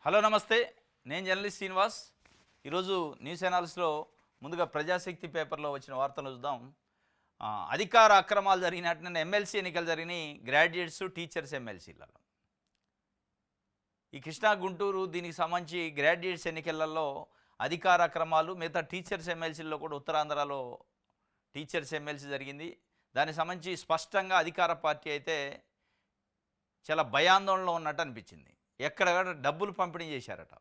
Hello నమస్తే. నేను journalist Srinivas. ఈరోజు న్యూస్ అనాలిసిస్లో ముందుగా ప్రజాశక్తి పేపర్లో వచ్చిన వార్తలు చూద్దాం. అధికార అక్రమాలు జరిగినట్టు నిన్న ఎమ్మెల్సీ ఎన్నికలు జరిగినాయి. గ్రాడ్యుయేట్స్ టీచర్స్ ఎమ్మెల్సీలలో ఈ కృష్ణా గుంటూరు దీనికి సంబంధించి గ్రాడ్యుయేట్స్ ఎన్నికలలో అధికార అక్రమాలు, మిగతా టీచర్స్ ఎమ్మెల్సీల్లో కూడా ఉత్తరాంధ్రలో టీచర్స్ ఎమ్మెల్సీ జరిగింది. దానికి సంబంధించి స్పష్టంగా అధికార పార్టీ అయితే చాలా భయాందోళనలో ఉన్నట్టు అనిపించింది. ఎక్కడ డబ్బులు పంపిణీ చేశారట.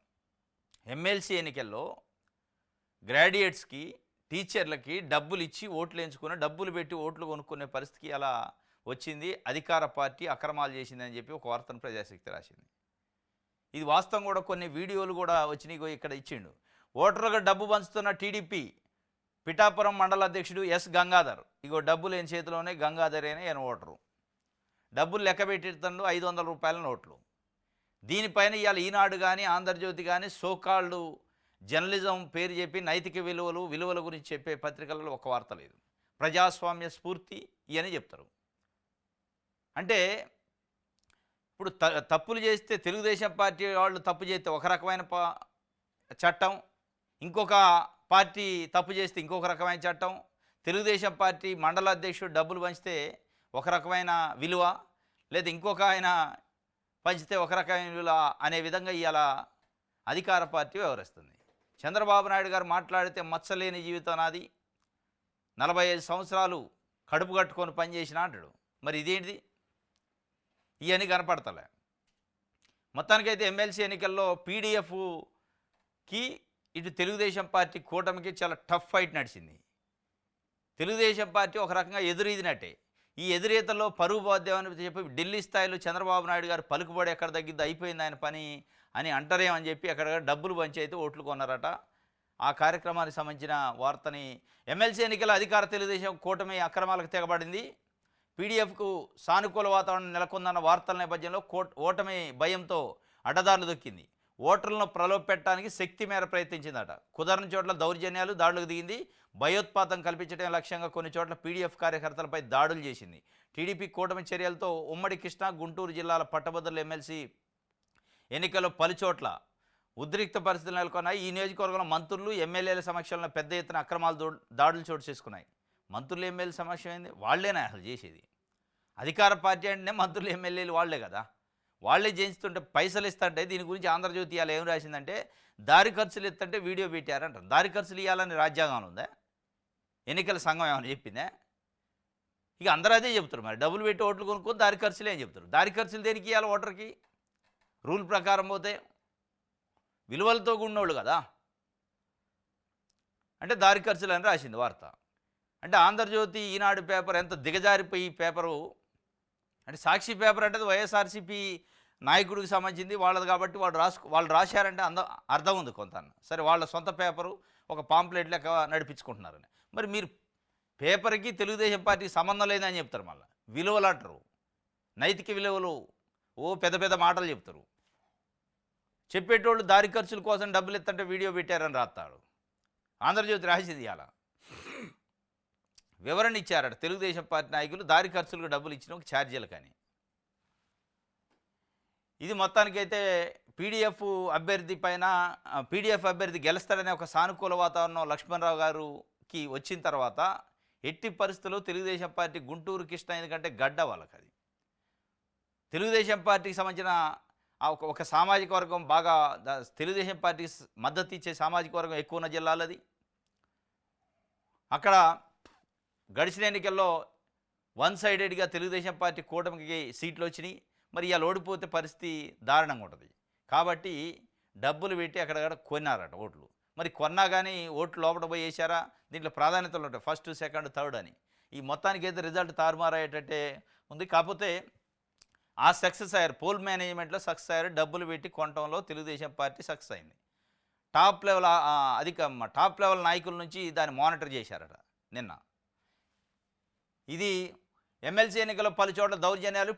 ఎమ్మెల్సీ ఎన్నికల్లో గ్రాడ్యుయేట్స్కి, టీచర్లకి డబ్బులు ఇచ్చి ఓట్లు ఎంచుకుని, డబ్బులు పెట్టి ఓట్లు కొనుక్కునే పరిస్థితికి అలా వచ్చింది. అధికార పార్టీ అక్రమాలు చేసిందని చెప్పి ఒక వార్తను ప్రజాశక్తి రాసింది. ఇది వాస్తవం కూడా. కొన్ని వీడియోలు కూడా వచ్చినాయి. ఇక్కడ ఇచ్చిండు. ఓటర్లుగా డబ్బు పంచుతున్న టీడీపీ పిఠాపురం మండల అధ్యక్షుడు ఎస్ గంగాధర్. ఇగో డబ్బులు ఏం చేతిలోనే గంగాధర్ అయినా ఈయన ఓటరు. డబ్బులు లెక్క పెట్టిస్తాడు, 500 రూపాయల నోట్లు. దీనిపైన ఇవాళ ఈనాడు కానీ, ఆంధ్రజ్యోతి కానీ సోకాళ్ళు జర్నలిజం పేరు చెప్పి నైతిక విలువల గురించి చెప్పే పత్రికలలో ఒక వార్త లేదు. ప్రజాస్వామ్య స్ఫూర్తి ఇవని చెప్తారు. అంటే ఇప్పుడు తప్పులు చేస్తే, తెలుగుదేశం పార్టీ వాళ్ళు తప్పు చేస్తే ఒక రకమైన చట్టం, ఇంకొక పార్టీ తప్పు చేస్తే ఇంకొక రకమైన చట్టం, తెలుగుదేశం పార్టీ మండల అధ్యక్షుడు డబ్బులు పంచితే ఒక రకమైన విలువ, లేదా ఇంకొక ఆయన పంచితే ఒక రకమైన విలువ అనే విధంగా ఇవాళ అధికార పార్టీ వ్యవహరిస్తుంది. చంద్రబాబు నాయుడు గారు మాట్లాడితే మచ్చలేని జీవితం నాది, 45 సంవత్సరాలు కడుపు కట్టుకొని పనిచేసిన అంటాడు. మరి ఇదేంటిది? ఇవన్నీ కనపడతలే. మొత్తానికైతే ఎమ్మెల్సీ ఎన్నికల్లో పీడీఎఫ్కి ఇటు తెలుగుదేశం పార్టీ కూటమికి చాలా టఫ్ ఫైట్ నడిచింది. తెలుగుదేశం పార్టీ ఒక రకంగా ఎదురీదినట్టే. ఈ ఎదురీతలో పరుగు పోద్దామని చెప్పి ఢిల్లీ స్థాయిలో చంద్రబాబు నాయుడు గారు పలుకుబడి ఎక్కడ తగ్గిద్ది, అయిపోయింది ఆయన పని అని అంటారేమని చెప్పి అక్కడ డబ్బులు పంచి అయితే ఓట్లు కొన్నారట. ఆ కార్యక్రమానికి సంబంధించిన వార్తని, ఎమ్మెల్సీ ఎన్నికల అధికార తెలుగుదేశం కూటమి అక్రమాలకు తెగబడింది, పీడీఎఫ్కు సానుకూల వాతావరణం నెలకొందన్న వార్తల నేపథ్యంలో ఓటమి భయంతో అడ్డదారులు దొక్కింది. ఓటర్లను ప్రలోభపెట్టడానికి శక్తి మేర ప్రయత్నించిందట. కుదరని చోట్ల దౌర్జన్యాలు, దాడులకు దిగింది. భయోత్పాతం కల్పించడం లక్ష్యంగా కొన్ని చోట్ల పీడీఎఫ్ కార్యకర్తలపై దాడులు చేసింది. టీడీపీ కూటమి చర్యలతో ఉమ్మడి కృష్ణా, గుంటూరు జిల్లాల పట్టభద్రుల ఎమ్మెల్సీ ఎన్నికల్లో పలుచోట్ల ఉద్రిక్త పరిస్థితులు నెలకొన్నాయి. ఈ నియోజకవర్గంలో మంత్రులు, ఎమ్మెల్యేల సమక్షంలో పెద్ద ఎత్తున అక్రమాలు, దాడులు చోటు చేసుకున్నాయి. మంత్రులు, ఎమ్మెల్యే సమక్షం ఏంది? వాళ్లేనా అసలు చేసేది? అధికార పార్టీ అంటేనే మంత్రులు, ఎమ్మెల్యేలు వాళ్లే కదా. వాళ్ళే చేయిస్తుంటే పైసలు ఇస్తుంటే, దీని గురించి ఆంధ్రజ్యోతి ఇవాళ ఏం రాసిందంటే, దారి ఖర్చులు ఇస్తుంటే వీడియో పెట్టారంటారు. దారి ఖర్చులు ఇవ్వాలని రాజ్యాంగం ఉందా? ఎన్నికల సంఘం ఏమైనా చెప్పిందా? ఇక అందరూ అదే చెప్తారు. మరి డబ్బులు పెట్టి ఓట్లు కొనుక్కొని దారి ఖర్చులు ఏం చెప్తారు? దారి ఖర్చులు దేనికి ఇవ్వాలి? ఓటర్కి రూల్ ప్రకారం పోతే విలువలతో కూడినోళ్ళు కదా. అంటే దారి ఖర్చులు అని రాసింది వార్త. అంటే ఆంధ్రజ్యోతి, ఈనాడు పేపర్ ఎంత దిగజారిపోయి పేపరు అంటే, సాక్షి పేపర్ అంటే వైఎస్ఆర్సీపీ నాయకుడికి సంబంధించింది వాళ్ళది కాబట్టి వాళ్ళు రాశారంటే అర్థం ఉంది కొంత. సరే, వాళ్ళ సొంత పేపరు ఒక పాంప్లెట్ లెక్క నడిపించుకుంటున్నారని. మరి మీరు పేపర్కి తెలుగుదేశం పార్టీకి సంబంధం లేదని చెప్తారు. మళ్ళీ విలువలు అంటారు, నైతిక విలువలు, పెద్ద పెద్ద మాటలు చెప్తారు. చెప్పేటోళ్ళు దారి ఖర్చుల కోసం డబ్బులు ఎత్తంటే వీడియో పెట్టారని రాస్తాడు. ఆంధ్రజ్యోతి రాసింది అలా వివరణ ఇచ్చారట. తెలుగుదేశం పార్టీ నాయకులు దారి ఖర్చులకు డబ్బులు ఇచ్చిన ఒక ఛార్జీలు కానీ. ఇది మొత్తానికైతే పీడీఎఫ్ అభ్యర్థి గెలుస్తాడనే ఒక సానుకూల వాతావరణం లక్ష్మణరావు గారికి వచ్చిన తర్వాత ఎట్టి పరిస్థితుల్లో తెలుగుదేశం పార్టీ గుంటూరు కృష్ణ, ఎందుకంటే గడ్డ వాళ్ళకి అది. తెలుగుదేశం పార్టీకి సంబంధించిన ఒక సామాజిక వర్గం బాగా తెలుగుదేశం పార్టీకి మద్దతు ఇచ్చే సామాజిక వర్గం ఎక్కువ ఉన్న జిల్లాలది. అక్కడ గడిచిన ఎన్నికల్లో వన్ సైడెడ్గా తెలుగుదేశం పార్టీ కూటమికి సీట్లు వచ్చినాయి. మరి ఇలా ఓడిపోతే పరిస్థితి దారుణంగా ఉంటుంది. కాబట్టి డబ్బులు పెట్టి అక్కడ కొన్నారట ఓట్లు. మరి కొన్నా కానీ ఓట్లు లోపల పోయి వేసారా? దీంట్లో ప్రాధాన్యతలు ఉంటాయి, ఫస్ట్, సెకండ్, థర్డ్ అని. ఈ మొత్తానికి అయితే రిజల్ట్ తారుమారయ్యేటట్టే ఉంది. కాకపోతే ఆ సక్సెస్ అయ్యారు, పోల్ మేనేజ్మెంట్లో సక్సెస్ అయ్యారు. డబ్బులు పెట్టి కొనటంలో తెలుగుదేశం పార్టీ సక్సెస్ అయింది. టాప్ లెవెల్ నాయకుల నుంచి దాన్ని మానిటర్ చేశారట నిన్న. ఇది ఎమ్మెల్సీ ఎన్నికల్లో పలుచోట్ల దౌర్జన్యాలు,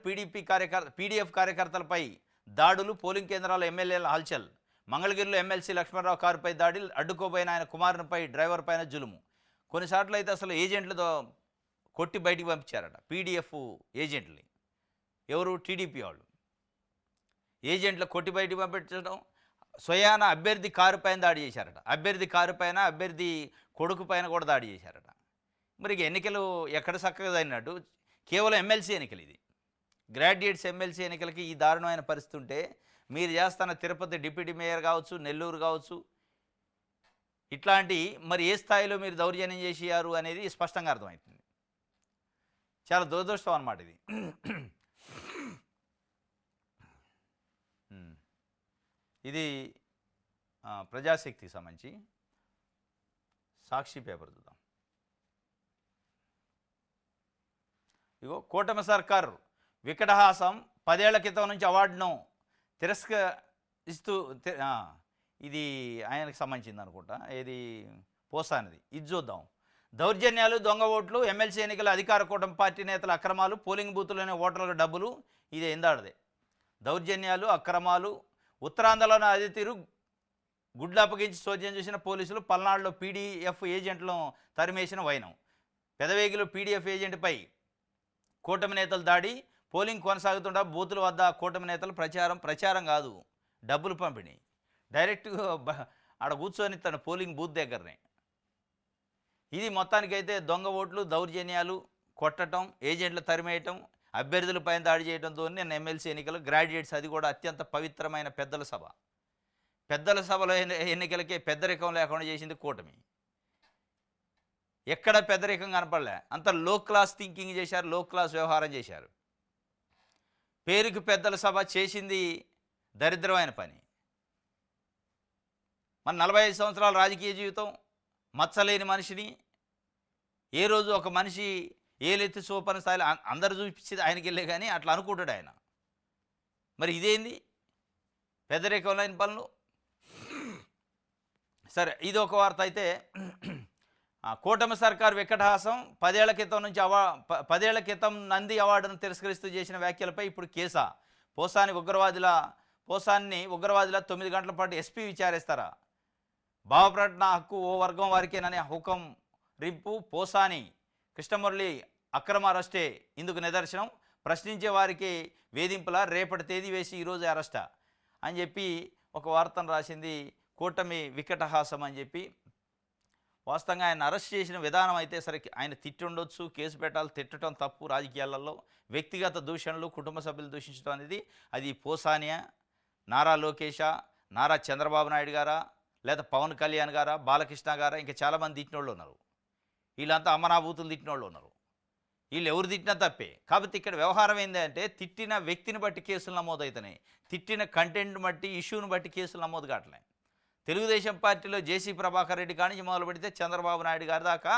పీడీఎఫ్ కార్యకర్తలపై దాడులు, పోలింగ్ కేంద్రాల్లో ఎమ్మెల్యేల హల్చల్. మంగళగిరిలో ఎమ్మెల్సీ లక్ష్మణరావు కారుపై దాడి, అడ్డుకోబోయిన ఆయన కుమారునిపై డ్రైవర్ పైన జులుము. కొన్నిసార్లు అయితే అసలు ఏజెంట్లతో కొట్టి బయటికి పంపించారట. పీడీఎఫ్ ఏజెంట్ని, ఎవరు? టీడీపీ వాళ్ళు ఏజెంట్లు కొట్టి బయటికి పంపించడం, స్వయాన అభ్యర్థి కారు పైన దాడి చేశారట. అభ్యర్థి కారు పైన, అభ్యర్థి కొడుకు పైన కూడా దాడి చేశారట. మరి ఇక ఎన్నికలు ఎక్కడ చక్కగా జరిగినట్టు కేవలం ఎమ్మెల్సీ ఎన్నికలు ఇది. గ్రాడ్యుయేట్స్ ఎమ్మెల్సీ ఎన్నికలకి ఈ దారుణమైన పరిస్థితి ఉంటే మీరు చేస్తున్న తిరుపతి డిప్యూటీ మేయర్ కావచ్చు, నెల్లూరు కావచ్చు, ఇట్లాంటి మరి ఏ స్థాయిలో మీరు దౌర్జన్యం చేశారు అనేది స్పష్టంగా అర్థమవుతుంది. చాలా దురదృష్టం అన్నమాట ఇది. ఇది ప్రజాశక్తికి సంబంధించి సాక్షి పేపర్ చూద్దాం. ఇగో కూటమి సర్కారు వికటహాసం 10 ఏళ్ల క్రితం నుంచి అవార్డును తిరస్కరిస్తూ ఇది ఆయనకు సంబంధించింది అనుకుంటా, ఏది పోసానిది. ఇది చూద్దాం. దౌర్జన్యాలు, దొంగ ఓట్లు, ఎమ్మెల్సీ ఎన్నికల అధికార కూటమి పార్టీ నేతల అక్రమాలు, పోలింగ్ బూతుల్లోని ఓటర్లకు డబ్బులు, ఇది ఎందాడదే. దౌర్జన్యాలు, అక్రమాలు. ఉత్తరాంధ్రలోని అదే తీరు గుడ్లు అప్పగించి చోద్యం చేసిన పోలీసులు, పల్నాడులో పీడీఎఫ్ ఏజెంట్లను తరిమేసిన వైనం. పెదవేగిలో పీడీఎఫ్ ఏజెంట్పై కూటమి నేతలు దాడి, పోలింగ్ కొనసాగుతుండ బూతుల వద్ద కూటమి నేతలు ప్రచారం కాదు, డబ్బులు పంపిణీ. డైరెక్ట్గా ఆడ కూర్చొని తన పోలింగ్ బూత్ దగ్గరనే. ఇది మొత్తానికైతే దొంగ ఓట్లు, దౌర్జన్యాలు, కొట్టడం, ఏజెంట్లు తరిమేయటం, అభ్యర్థుల పైన దాడి చేయడంతో నిన్న ఎమ్మెల్సీ ఎన్నికలు గ్రాడ్యుయేట్స్, అది కూడా అత్యంత పవిత్రమైన పెద్దల సభ. పెద్దల సభలో ఎన్నికలకే పెద్దరికం లేకుండా చేసింది కూటమి. ఎక్కడ పెద్దరికం కనపడలే, అంత లో క్లాస్ థింకింగ్ చేశారు, లో క్లాస్ వ్యవహారం చేశారు. పేరుకి పెద్దల సభ, చేసింది దరిద్రమైన పని. మన 45 సంవత్సరాల రాజకీయ జీవితం, మచ్చలేని మనిషిని ఏ రోజు ఒక మనిషి ఏలెత్తి సూపర్ స్థాయిలో అందరు చూపించేది ఆయనకి వెళ్ళే కానీ అట్లా అనుకుంటాడు ఆయన. మరి ఇదేంది పెద్దరికం లేని పనులు? సరే, ఇది ఒక వార్త అయితే. కూటమి సర్కారు వికటహాసం 10 ఏళ్ల క్రితం నుంచి 10 ఏళ్ల క్రితం నంది అవార్డును తిరస్కరిస్తూ చేసిన వ్యాఖ్యలపై ఇప్పుడు కేసా? పోసాని ఉగ్రవాదిలా 9 గంటల పాటు ఎస్పీ విచారిస్తారా? భావప్రకటన హక్కు ఓ వర్గం వారికేననే హుకం రింపు. పోసాని కృష్ణమురళి అక్రమ అరెస్టే ఇందుకు నిదర్శనం. ప్రశ్నించే వారికి వేధింపుల, రేపటి తేదీ వేసి ఈరోజు అరెస్టా అని చెప్పి ఒక వార్తను రాసింది కూటమి వికటహాసం అని చెప్పి. వాస్తవంగా ఆయన అరెస్ట్ చేసిన విధానం అయితే సరే, ఆయన తిట్టుండొచ్చు, కేసు పెట్టాలి, తిట్టడం తప్పు రాజకీయాలలో. వ్యక్తిగత దూషణలు, కుటుంబ సభ్యులు దూషించడం అనేది అది పోసానియా, నారా లోకేషా, నారా చంద్రబాబు నాయుడు గారా, లేదా పవన్ కళ్యాణ్ గారా, బాలకృష్ణ గారా, ఇంకా చాలామంది తిట్టిన వాళ్ళు ఉన్నారు. వీళ్ళంతా అమనాభూతులు తిట్టిన వాళ్ళు ఉన్నారు. వీళ్ళు ఎవరు తిట్టినా తప్పే. కాబట్టి ఇక్కడ వ్యవహారం ఏంటంటే తిట్టిన వ్యక్తిని బట్టి కేసులు నమోదవుతున్నాయి, తిట్టిన కంటెంట్ బట్టి, ఇష్యూని బట్టి కేసులు నమోదు కావట్లే. తెలుగుదేశం పార్టీలో జేసీ ప్రభాకర్ రెడ్డి కానించి మొదలు పెడితే చంద్రబాబు నాయుడు గారి దాకా,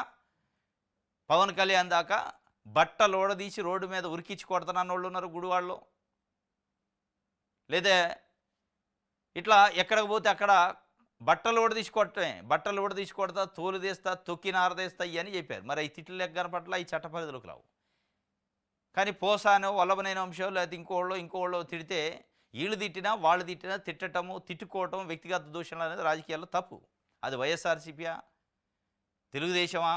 పవన్ కళ్యాణ్ దాకా బట్టలు ఓడదీసి రోడ్డు మీద ఉరికించి కొడుతున్న వాళ్ళు ఉన్నారు గుడివాడలో. లేదా ఇట్లా ఎక్కడికి పోతే అక్కడ బట్టలు ఓడదీసి కొట్టమే, బట్టలు ఓడదీసి కొడతా, తోలు తీస్తా, తొక్కి నారదేస్తా ఇవని చెప్పారు. మరి ఈ తిట్లు లెక్కన పట్ల ఈ చట్ట పరిధిలోకి రావు. కానీ పోసానో, వల్లభనేని వంశం, లేకపోతే ఇంకోళ్ళో తిడితే వీళ్ళు తిట్టినా, వాళ్ళు తిట్టినా, తిట్టటము, తిట్టుకోవటం, వ్యక్తిగత దూషణలు అనేది రాజకీయాల్లో తప్పు. అది వైఎస్ఆర్సీపీయా, తెలుగుదేశమా,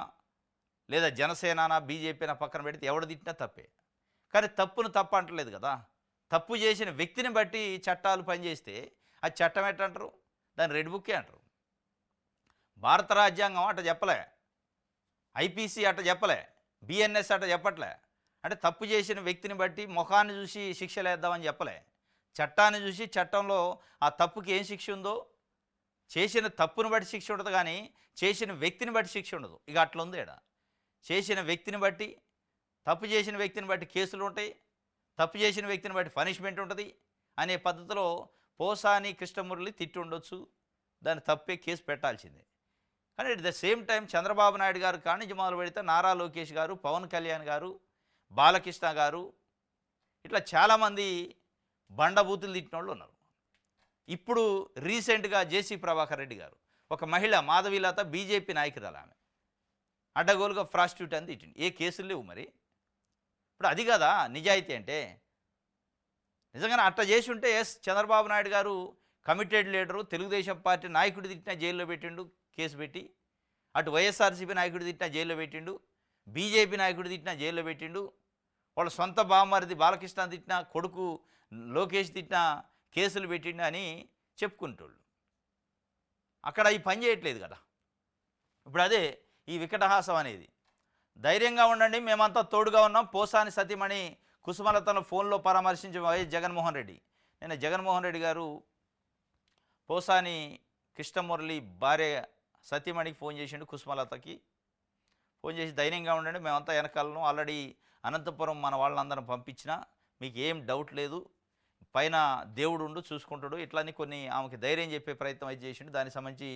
లేదా జనసేన, బీజేపీనా పక్కన పెడితే ఎవడు తిట్టినా తప్పే. కానీ తప్పును తప్పు అంటలేదు కదా. తప్పు చేసిన వ్యక్తిని బట్టి చట్టాలు పనిచేస్తే అది చట్టం ఎట్టంటారు? దాన్ని రెడ్ బుక్కే అంటారు. భారత రాజ్యాంగం అట్ట చెప్పలే, ఐపీసీ అట్ట చెప్పలే, బిఎన్ఎస్ అట్ట చెప్పట్లే. అంటే తప్పు చేసిన వ్యక్తిని బట్టి ముఖాన్ని చూసి శిక్షలు వేద్దామని చెప్పలే. చట్టాన్ని చూసి, చట్టంలో ఆ తప్పుకి ఏం శిక్ష ఉందో, చేసిన తప్పును బట్టి శిక్ష ఉండదు, కానీ చేసిన వ్యక్తిని బట్టి శిక్ష ఉండదు. ఇక అట్లా ఉంది ఇక్కడ. చేసిన వ్యక్తిని బట్టి, తప్పు చేసిన వ్యక్తిని బట్టి కేసులు ఉంటాయి, తప్పు చేసిన వ్యక్తిని బట్టి పనిష్మెంట్ ఉంటుంది అనే పద్ధతిలో పోసాని కృష్ణమురళి తిట్టి ఉండొచ్చు, దాన్ని తప్పే కేసు పెట్టాల్సిందే. కానీ at the same time Chandrababu Naidu గారు కానించి మొదలు పెడితే నారా లోకేష్ గారు, పవన్ కళ్యాణ్ గారు, బాలకృష్ణ గారు, ఇట్లా చాలామంది బండబూతులు తిట్టిన వాళ్ళు ఉన్నారు. ఇప్పుడు రీసెంట్గా జేసీ ప్రభాకర్ రెడ్డి గారు, ఒక మహిళ మాధవీలత, బీజేపీ నాయకురాలు, ఆమె అడ్డగోలుగా ప్రాస్టిట్యూట్ అని తిట్టింది. ఏ కేసులు లేవు. మరి ఇప్పుడు అది కదా నిజాయితీ అంటే. నిజంగానే అట్లా చేసి ఉంటే ఎస్, చంద్రబాబు నాయుడు గారు కమిటెడ్ లీడరు, తెలుగుదేశం పార్టీ నాయకుడు తిట్టినా జైల్లో పెట్టిండు కేసు పెట్టి, అటు వైఎస్ఆర్సీపీ నాయకుడు తిట్టినా జైల్లో పెట్టిండు, బీజేపీ నాయకుడు తిట్టినా జైల్లో పెట్టిండు, వాళ్ళ సొంత బామ్మరిది బాలకృష్ణ తిట్టినా, కొడుకు లోకేష్ తిట్టినా కేసులు పెట్టిండు అని చెప్పుకుంటోళ్ళు. అక్కడ ఈ పని చేయట్లేదు కదా. ఇప్పుడు అదే ఈ వికటహాసం అనేది. ధైర్యంగా ఉండండి, మేమంతా తోడుగా ఉన్నాం. పోసాని సతీమణి కుసుమలతను ఫోన్లో పరామర్శించిన వైఎస్ జగన్మోహన్ రెడ్డి. నిన్న జగన్మోహన్ రెడ్డి గారు పోసాని కృష్ణమురళి భార్య సతీమణికి ఫోన్ చేసిండు, కుసుమలతకి ఫోన్ చేసి ధైర్యంగా ఉండండి, మేమంతా వెనకాలను, ఆల్రెడీ అనంతపురం మన వాళ్ళందరం పంపించినా, మీకు ఏం డౌట్ లేదు, పైన దేవుడు ఉండు చూసుకుంటాడు, ఇట్లని కొన్ని ఆమెకి ధైర్యం చెప్పే ప్రయత్నం అయితే చేసిండు. దానికి సంబంధించి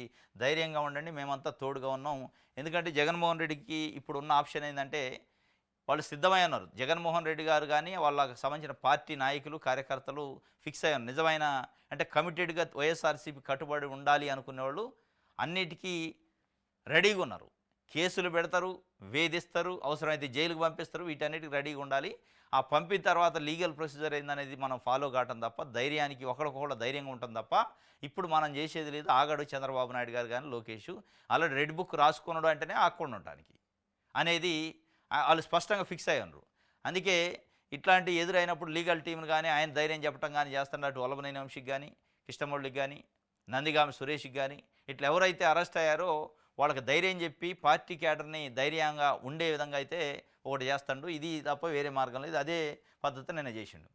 ధైర్యంగా ఉండండి, మేమంతా తోడుగా ఉన్నాం. ఎందుకంటే జగన్మోహన్ రెడ్డికి ఇప్పుడు ఉన్న ఆప్షన్ ఏంటంటే వాళ్ళు సిద్ధమై ఉన్నారు. జగన్మోహన్ రెడ్డి గారు కానీ వాళ్ళకి సంబంధించిన పార్టీ నాయకులు కార్యకర్తలు ఫిక్స్ అయ్యారు. నిజమైన అంటే కమిటెడ్గా వైఎస్ఆర్సీపీ కట్టుబడి ఉండాలి అనుకునే వాళ్ళు అన్నిటికీ రెడీగా ఉన్నారు. కేసులు పెడతారు, వేధిస్తారు, అవసరమైతే జైలుకు పంపిస్తారు, వీటన్నిటికి రెడీగా ఉండాలి. ఆ పంపిన తర్వాత లీగల్ ప్రొసీజర్ ఏందనేది మనం ఫాలో కావటం తప్ప, ధైర్యానికి ఒకరికొకరు ధైర్యంగా ఉంటాం తప్ప ఇప్పుడు మనం చేసేది లేదు. ఆగాడు చంద్రబాబు నాయుడు గారు కానీ లోకేష్ ఆల్రెడీ రెడ్ బుక్ రాసుకున్నాడు అంటేనే ఆకుండా ఉండటానికి అనేది వాళ్ళు స్పష్టంగా ఫిక్స్ అయ్యి ఉన్నారు. అందుకే ఇట్లాంటి ఎదురైనప్పుడు లీగల్ టీంను కానీ ఆయన ధైర్యం చెప్పడం కానీ చేస్తున్నట్టు వల్లభనేని వంశీకి కానీ, కృష్ణమురళికి కానీ, నందిగామ సురేష్కి కానీ ఇట్లా ఎవరైతే అరెస్ట్ అయ్యారో వాళ్ళకి ధైర్యం చెప్పి పార్టీ క్యాడర్ని ధైర్యంగా ఉండే విధంగా అయితే ఒకటి చేస్తాడు. ఇది తప్ప వేరే మార్గం లేదు. అదే పద్ధతి నేను చేసిండు.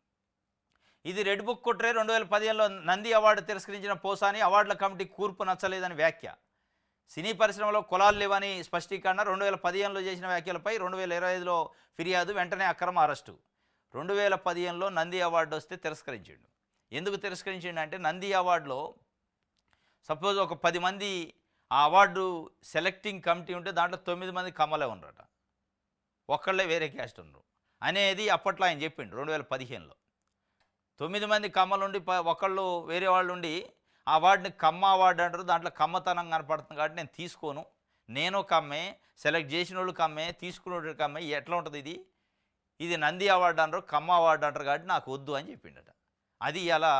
ఇది రెడ్ బుక్ కుట్రే. 2015లో నంది అవార్డు తిరస్కరించిన పోసాని అవార్డుల కమిటీ కూర్పు నచ్చలేదని వ్యాఖ్య. సినీ పరిశ్రమలో కులాలు లేవని స్పష్టీకరణ. 2015లో చేసిన వ్యాఖ్యలపై 2025లో ఫిర్యాదు, వెంటనే అక్రమ అరెస్టు. 2015లో నంది అవార్డు వస్తే తిరస్కరించిండు. ఎందుకు తిరస్కరించిండు అంటే నంది అవార్డులో సపోజ్ ఒక 10 మంది ఆ అవార్డు సెలెక్టింగ్ కమిటీ ఉంటే దాంట్లో 9 మంది కమ్మలే ఉన్నారట, ఒక్కళ్ళే వేరే క్యాస్ట్ ఉన్నారు అనేది అప్పట్లో ఆయన చెప్పిండు. 2015లో 9 మంది కమ్మలుండి ఒకళ్ళు వేరే వాళ్ళు ఉండి ఆ అవార్డుని కమ్మ అవార్డు అంటారు. దాంట్లో కమ్మతనం కనపడుతుంది కాబట్టి నేను తీసుకోను, నేను కమ్మే, సెలెక్ట్ చేసిన వాళ్ళు కమ్మే, తీసుకునే కమ్మే, ఎట్లా ఉంటుంది ఇది నంది అవార్డు అంటారు, కమ్మ అవార్డు అంటారు కాబట్టి నాకు వద్దు అని చెప్పిండట. అది ఇలా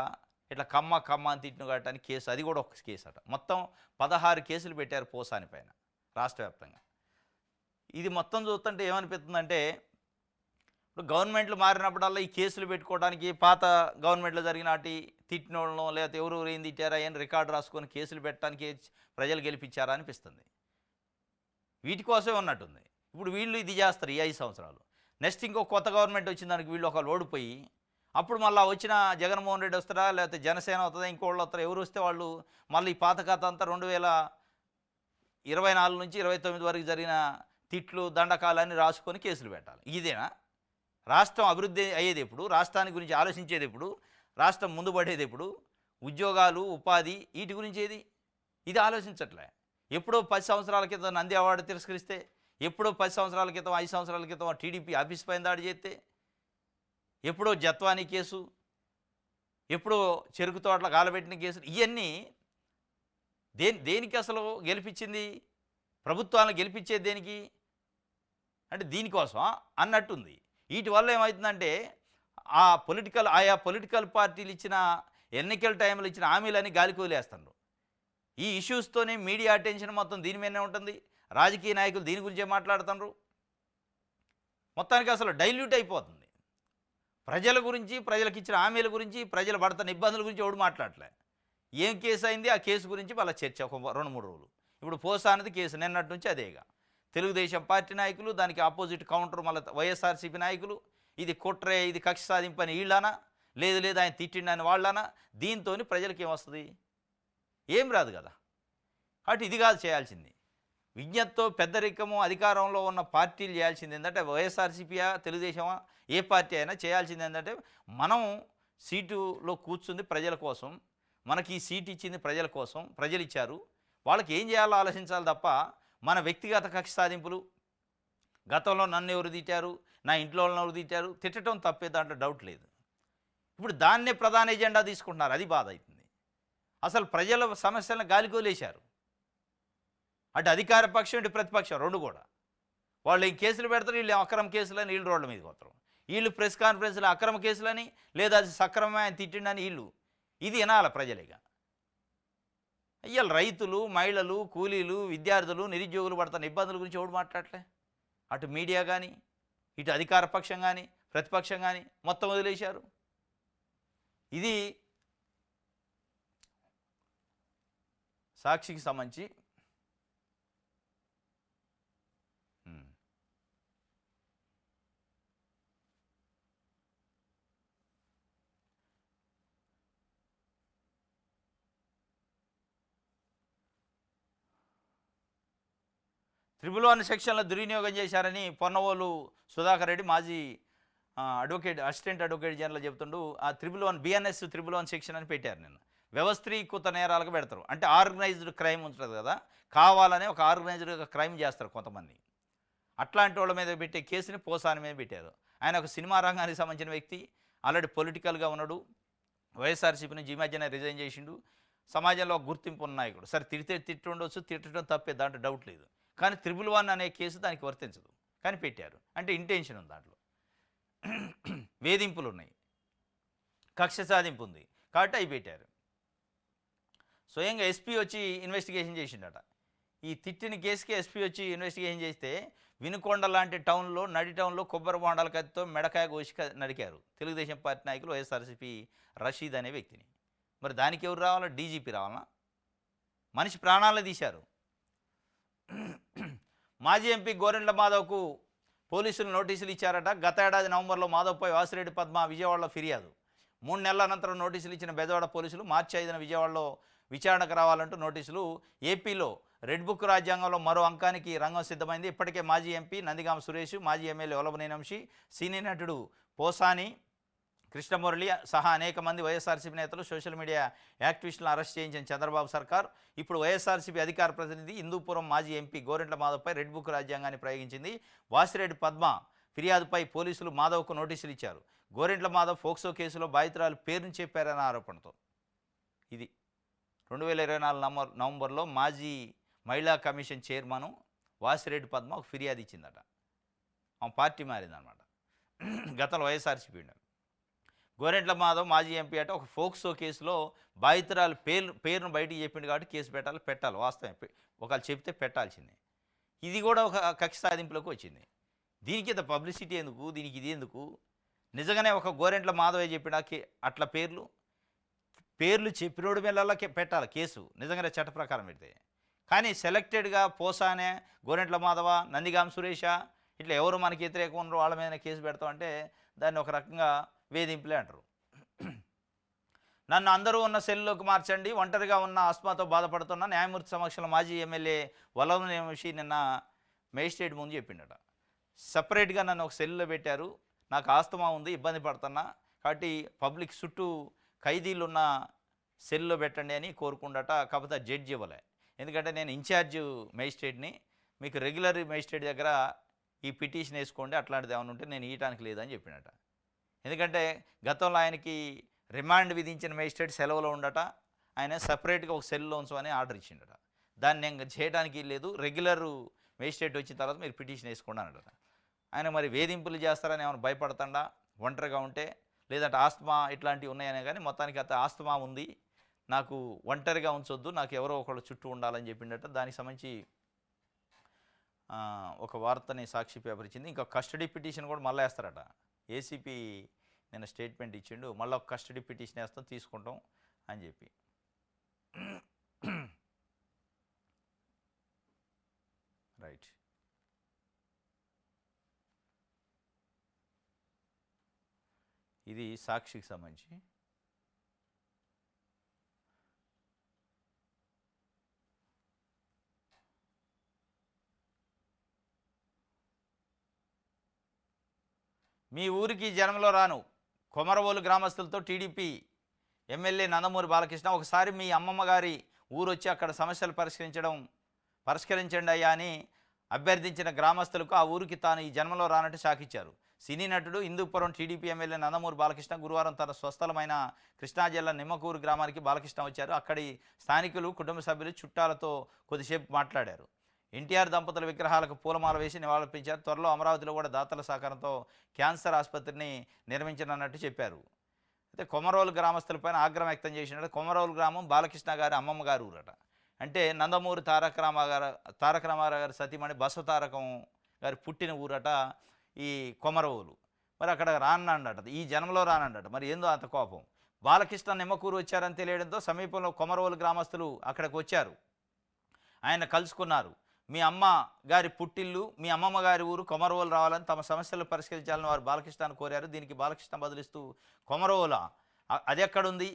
ఇట్లా కమ్మ అని తిట్టిన కాబట్టి కేసు, అది కూడా ఒక కేసు అట. మొత్తం 16 కేసులు పెట్టారు పోసాని పైన రాష్ట్ర వ్యాప్తంగా. ఇది మొత్తం చూస్తుంటే ఏమనిపిస్తుందంటే ఇప్పుడు గవర్నమెంట్లు మారినప్పుడల్లా ఈ కేసులు పెట్టుకోవడానికి పాత గవర్నమెంట్లో జరిగిన వాటి తిట్టిన వాళ్ళను లేకపోతే ఎవరు ఏం తిట్టారా అని రికార్డు రాసుకొని కేసులు పెట్టడానికి ప్రజలు గెలిపించారా అనిపిస్తుంది. వీటి కోసమే ఉన్నట్టుంది. ఇప్పుడు వీళ్ళు ఇది చేస్తారు ఈ 5 సంవత్సరాలు. నెక్స్ట్ ఇంకో కొత్త గవర్నమెంట్ వచ్చిన దానికి వీళ్ళు ఒకళ్ళు ఓడిపోయి అప్పుడు మళ్ళీ వచ్చిన జగన్మోహన్ రెడ్డి వస్తారా లేకపోతే జనసేన వస్తుందా ఇంకోళ్ళు వస్తారా, ఎవరు వస్తే వాళ్ళు మళ్ళీ ఈ పాత కథ అంతా 2024 నుంచి 29 వరకు జరిగిన తిట్లు దండకాలన్నీ రాసుకొని కేసులు పెట్టాలి. ఇదేనా రాష్ట్రం అభివృద్ధి అయ్యేది ఎప్పుడు, రాష్ట్రాన్ని గురించి ఆలోచించేది ఎప్పుడు, రాష్ట్రం ముందు పడేది ఎప్పుడు, ఉద్యోగాలు ఉపాధి వీటి గురించి ఏది ఇది ఆలోచించట్లే. ఎప్పుడో 10 సంవత్సరాల క్రితం నంది అవార్డు తిరస్కరిస్తే, ఎప్పుడో 10 సంవత్సరాల క్రితం 5 సంవత్సరాల క్రితం టీడీపీ ఆఫీస్ పైన దాడి చేస్తే, ఎప్పుడో జత్వానీ కేసు, ఎప్పుడో చెరుకు తోటల కాలబెట్టిన కేసులు, ఇవన్నీ దేనికి అసలు గెలిపించింది? ప్రభుత్వాలను గెలిపించేది దేనికి అంటే దీనికోసం అన్నట్టుంది. వీటి వల్ల ఏమవుతుందంటే ఆయా పొలిటికల్ పార్టీలు ఇచ్చిన ఎన్నికల టైంలో ఇచ్చిన హామీలని గాలికి వదిలేస్తున్నారు. ఈ ఇష్యూస్తోనే మీడియా అటెన్షన్ మొత్తం దీని మీదనే ఉంటుంది. రాజకీయ నాయకులు దీని గురించే మాట్లాడుతున్నారు. మొత్తానికి అసలు డైల్యూట్ అయిపోతుంది. ప్రజల గురించి, ప్రజలకు ఇచ్చిన హామీల గురించి, ప్రజలు పడుతున్న ఇబ్బందుల గురించి ఎవడు మాట్లాడలే. ఏం కేసు అయింది ఆ కేసు గురించి వాళ్ళ చర్చ ఒక 2-3 రోజులు. ఇప్పుడు పోసానిది కేసు నిన్నటి నుంచి అదేగా. తెలుగుదేశం పార్టీ నాయకులు, దానికి ఆపోజిట్ కౌంటర్ మళ్ళీ వైఎస్ఆర్సీపీ నాయకులు, ఇది కుట్రే, ఇది కక్ష సాధింపని వీళ్ళనా, లేదు ఆయన తిట్టిండని వాళ్ళనా. దీంతో ప్రజలకి ఏమొస్తుంది? ఏం రాదు కదా. కాబట్టి ఇది కాదు చేయాల్సింది. విజ్ఞతతో పెద్దరికము అధికారంలో ఉన్న పార్టీలు చేయాల్సింది ఏంటంటే వైఎస్ఆర్సీపీయా తెలుగుదేశమా ఏ పార్టీ అయినా చేయాల్సింది ఏంటంటే మనం సీటులో కూర్చుంది ప్రజల కోసం, మనకి ఈ సీటు ఇచ్చింది ప్రజల కోసం, ప్రజలు ఇచ్చారు, వాళ్ళకి ఏం చేయాలో ఆలోచించాలి తప్ప మన వ్యక్తిగత కక్ష సాధింపులు, గతంలో నన్ను ఎవరు తిట్టారు, నా ఇంట్లో వాళ్ళని ఎవరు తిట్టారు, తిట్టడం తప్పే, దాంట్లో డౌట్ లేదు. ఇప్పుడు దాన్నే ప్రధాన ఎజెండా తీసుకుంటున్నారు. అది బాధ అవుతుంది. అసలు ప్రజల సమస్యలను గాలికోలేశారు. అటు అధికార పక్షం ఇటు ప్రతిపక్షం రెండు కూడా. వాళ్ళు ఈ కేసులు పెడతారు, వీళ్ళు అక్రమ కేసులని వీళ్ళు రోడ్ల మీదకి వస్తారు. వీళ్ళు ప్రెస్ కాన్ఫరెన్స్లో అక్రమ కేసులని లేదా అది సక్రమమే ఆయన తిట్టిండని వీళ్ళు. ఇది వినాల ప్రజలేగా. ఇవాళ రైతులు, మహిళలు, కూలీలు, విద్యార్థులు, నిరుద్యోగులు పడుతున్న ఇబ్బందుల గురించి ఎవడు మాట్లాడలే. అటు మీడియా కానీ, ఇటు అధికార పక్షం కానీ, ప్రతిపక్షం కానీ మొత్తం వదిలేశారు. ఇది సాక్షికి సంబంధించి ఉమ్. త్రిబుల్ 1 సెక్షన్ల దుర్వినియోగం చేశారని పొన్నవోలు సుధాకర్ రెడ్డి మాజీ అడ్వకేట్ అసిస్టెంట్ అడ్వకేట్ జనరల్ చెబుతుండు. ఆ బిఎన్ఎస్ త్రిబుల్ 1 సెక్షన్ అని పెట్టారు నిన్న. వ్యవస్థీకృత నేరాలకు పెడతారు. అంటే ఆర్గనైజ్డ్ క్రైమ్ ఉంటుంది కదా, కావాలనే ఒక ఆర్గనైజ్డ్ క్రైమ్ చేస్తారు కొంతమంది. అట్లాంటి వాళ్ళ మీద పెట్టే కేసుని పోసాని మీద పెట్టారు. ఆయన ఒక సినిమా రంగానికి సంబంధించిన వ్యక్తి, ఆల్రెడీ పొలిటికల్గా ఉన్నాడు. వైఎస్ఆర్సీపీ నుంచి ఈ మధ్యన రిజైన్ చేసిండు. సమాజంలో ఒక గుర్తింపు ఉన్న నాయకుడు. సరే తిట్టుండొచ్చు, తిట్టడం తప్పే, దాంట్లో డౌట్ లేదు. కానీ త్రిబుల్ 1 అనే కేసు దానికి వర్తించదు, కానీ పెట్టారు. అంటే ఇంటెన్షన్ ఉంది దాంట్లో, వేధింపులు ఉన్నాయి, కక్ష సాధింపు ఉంది, కాబట్టి అవి పెట్టారు. స్వయంగా ఎస్పీ వచ్చి ఇన్వెస్టిగేషన్ చేసిండట. ఈ తిట్టిన కేసుకి ఎస్పీ వచ్చి ఇన్వెస్టిగేషన్ చేస్తే వినుకొండ లాంటి టౌన్లో, నడి టౌన్లో కొబ్బరి బొండాల కత్తితో మెడకాయ కోసి నరికారు తెలుగుదేశం పార్టీ నాయకులు వైఎస్ఆర్సీపీ రషీద్ అనే వ్యక్తిని. మరి దానికి ఎవరు రావాలా? డీజీపీ రావాలా? మనిషి ప్రాణాలను తీశారు. మాజీ ఎంపీ గోరెంట్ల మాధవ్కు పోలీసులు నోటీసులు ఇచ్చారట. గత ఏడాది నవంబర్లో మాధవ్పై వాసిరెడ్డి పద్మ విజయవాడలో ఫిర్యాదు. 3 నెలల అనంతరం నోటీసులు ఇచ్చిన బెజవాడ పోలీసులు మార్చి 5న విజయవాడలో విచారణకు రావాలంటూ నోటీసులు. ఏపీలో రెడ్ బుక్ రాజ్యాంగంలో మరో అంకానికి రంగం సిద్ధమైంది. ఇప్పటికే మాజీ ఎంపీ నందిగామ సురేష్, మాజీ ఎమ్మెల్యే వల్లభనేని వంశీ, సీనియర్ నటుడు పోసాని కృష్ణమురళి సహా అనేక మంది వైఎస్ఆర్సీపీ నేతలు, సోషల్ మీడియా యాక్టివిస్టులను అరెస్ట్ చేయించిన చంద్రబాబు సర్కార్ ఇప్పుడు వైఎస్ఆర్సీపీ అధికార ప్రతినిధి హిందూపురం మాజీ ఎంపీ గోరెంట్ల మాధవ్పై రెడ్ బుక్ రాజ్యాంగాన్ని ప్రయోగించింది. వాసిరెడ్డి పద్మ ఫిర్యాదుపై పోలీసులు మాధవ్కు నోటీసులు ఇచ్చారు. గోరెంట్ల మాధవ్ ఫోక్సో కేసులో బాధితురాలు పేరును చెప్పారన్న ఆరోపణతో. ఇది 2024 నవంబర్లో మాజీ మహిళా కమిషన్ చైర్మన్ వాసిరెడ్డి పద్మ ఒక ఫిర్యాదు ఇచ్చిందట. ఆమె పార్టీ మారిందనమాట. గతంలో వైఎస్ఆర్సీపీ ఉండే. గోరెంట్ల మాధవ్ మాజీ ఎంపీ అంటే ఒక ఫోక్సో కేసులో బాధితురాలు పేరును బయటికి చెప్పిండు కాబట్టి కేసు పెట్టాలి వాస్తవం. ఒకళ్ళు చెప్తే పెట్టాల్సిందే. ఇది కూడా ఒక కక్ష సాధింపులకు వచ్చింది. దీనికి ఇంత పబ్లిసిటీ ఎందుకు? దీనికి ఇది ఎందుకు? నిజంగానే ఒక గోరెంట్ల మాధవే చెప్పిన అట్లా పేర్లు చెప్పినోడి మేళల్లో పెట్టాలి కేసు, నిజంగానే చట్ట ప్రకారం పెడితే. కానీ సెలెక్టెడ్గా పోసానే, గోరెంట్ల మాధవ, నందిగాం సురేష ఇట్లా ఎవరు మనకి వ్యతిరేకం ఉన్నారో వాళ్ళ మీద కేసు పెడతామంటే దాన్ని ఒక రకంగా వేధింపులే అంటారు. నన్ను అందరూ ఉన్న సెల్లోకి మార్చండి, ఒంటరిగా ఉన్న ఆస్మాతో బాధపడుతున్న న్యాయమూర్తి సమక్షంలో మాజీ ఎమ్మెల్యే వల్లభనేని వంశీ నిన్న మేజిస్ట్రేట్ ముందు చెప్పిండట. సపరేట్గా నన్ను ఒక సెల్లో పెట్టారు, నాకు ఆస్తమా ఉంది, ఇబ్బంది పడుతున్నా, కాబట్టి పబ్లిక్ చుట్టూ ఖైదీలు ఉన్న సెల్లో పెట్టండి అని కోరుకుండట. కాకపోతే జడ్జి ఇవ్వలే, ఎందుకంటే నేను ఇన్ఛార్జ్ మేజిస్ట్రేట్ని, మీకు రెగ్యులర్ మేజిస్ట్రేట్ దగ్గర ఈ పిటిషన్ వేసుకోండి, అట్లాంటిది ఏమైనా ఉంటే నేను ఇవ్వడానికి లేదని చెప్పినట. ఎందుకంటే గతంలో ఆయనకి రిమాండ్ విధించిన మేజిస్ట్రేట్ సెలవులో ఉండట, ఆయన సపరేట్గా ఒక సెల్లో ఉంచమని ఆర్డర్ ఇచ్చిండట. దాన్ని నేను చేయడానికి లేదు, రెగ్యులర్ మేజిస్ట్రేట్ వచ్చిన తర్వాత మీరు పిటిషన్ వేసుకోండి అన్నట. ఆయన మరి వేధింపులు చేస్తారని ఏమైనా భయపడతాడా ఒంటరిగా ఉంటే, లేదంటే ఆస్తమా ఇట్లాంటివి ఉన్నాయనే, కానీ మొత్తానికి అత ఆస్తమా ఉంది, నాకు ఒంటరిగా ఉంచొద్దు, నాకు ఎవరో ఒకళ్ళు చుట్టూ ఉండాలని చెప్పిండట. దానికి సంబంధించి ఒక వార్తని సాక్షి పేపర్ ఇచ్చింది. ఇంకా కస్టడీ పిటిషన్ కూడా మళ్ళీ వేస్తారట. ఏసీపీ నేను స్టేట్మెంట్ ఇచ్చిండు, మళ్ళీ ఒక కస్టడీ పిటిషన్ వేస్తాం, తీసుకుంటాం అని చెప్పి. రైట్, ఇది సాక్షికి సంబంధించి. మీ ఊరికి జనంలో రాను, కొమరవోలు గ్రామస్తులతో టీడీపీ ఎమ్మెల్యే నందమూరి బాలకృష్ణ. ఒకసారి మీ అమ్మమ్మ గారి ఊరు వచ్చి అక్కడ సమస్యలు పరిష్కరించండి అయ్యా అని అభ్యర్థించిన గ్రామస్తులకు ఆ ఊరికి తాను ఈ జన్మలో రానట్టు షాకిచ్చారు. సినీ నటుడు హిందూపురం టీడీపీ ఎమ్మెల్యే నందమూరి బాలకృష్ణ గురువారం తన స్వస్థలమైన కృష్ణా జిల్లా నిమ్మకూరు గ్రామానికి బాలకృష్ణ వచ్చారు. అక్కడి స్థానికులు, కుటుంబ సభ్యులు, చుట్టాలతో కొద్దిసేపు మాట్లాడారు. ఎన్టీఆర్ దంపతుల విగ్రహాలకు పూలమాల వేసి నివాళులర్పించారు. త్వరలో అమరావతిలో కూడా దాతల సహకారంతో క్యాన్సర్ ఆసుపత్రిని నిర్మించనున్నట్టు చెప్పారు. అయితే కొమరోలు గ్రామస్తులపైన ఆగ్రహం వ్యక్తం చేసినట్టు. కొమరోలు గ్రామం బాలకృష్ణ గారి అమ్మమ్మ గారు ఊరట. అంటే నందమూరి తారక రామారావు గారి సతీమణి బసవతారకం గారి పుట్టిన ఊరట ఈ కొమరవోలు. మరి అక్కడ రానండట, ఈ జన్మలో రానండట. మరి ఏందో అంత కోపం. బాలకృష్ణ నిమ్మకూరు వచ్చారని తెలియడంతో సమీపంలో కొమరవోలు గ్రామస్తులు అక్కడికి వచ్చారు. ఆయన కలుసుకున్నారు. మీ అమ్మ గారి పుట్టిల్లు, మీ అమ్మమ్మ గారి ఊరు కొమరవోలు రావాలని తమ సమస్యలు పరిష్కరించాలని వారు బాలకృష్ణను కోరారు. దీనికి బాలకృష్ణ బదులిస్తూ కొమరవోలా అదెక్కడుంది?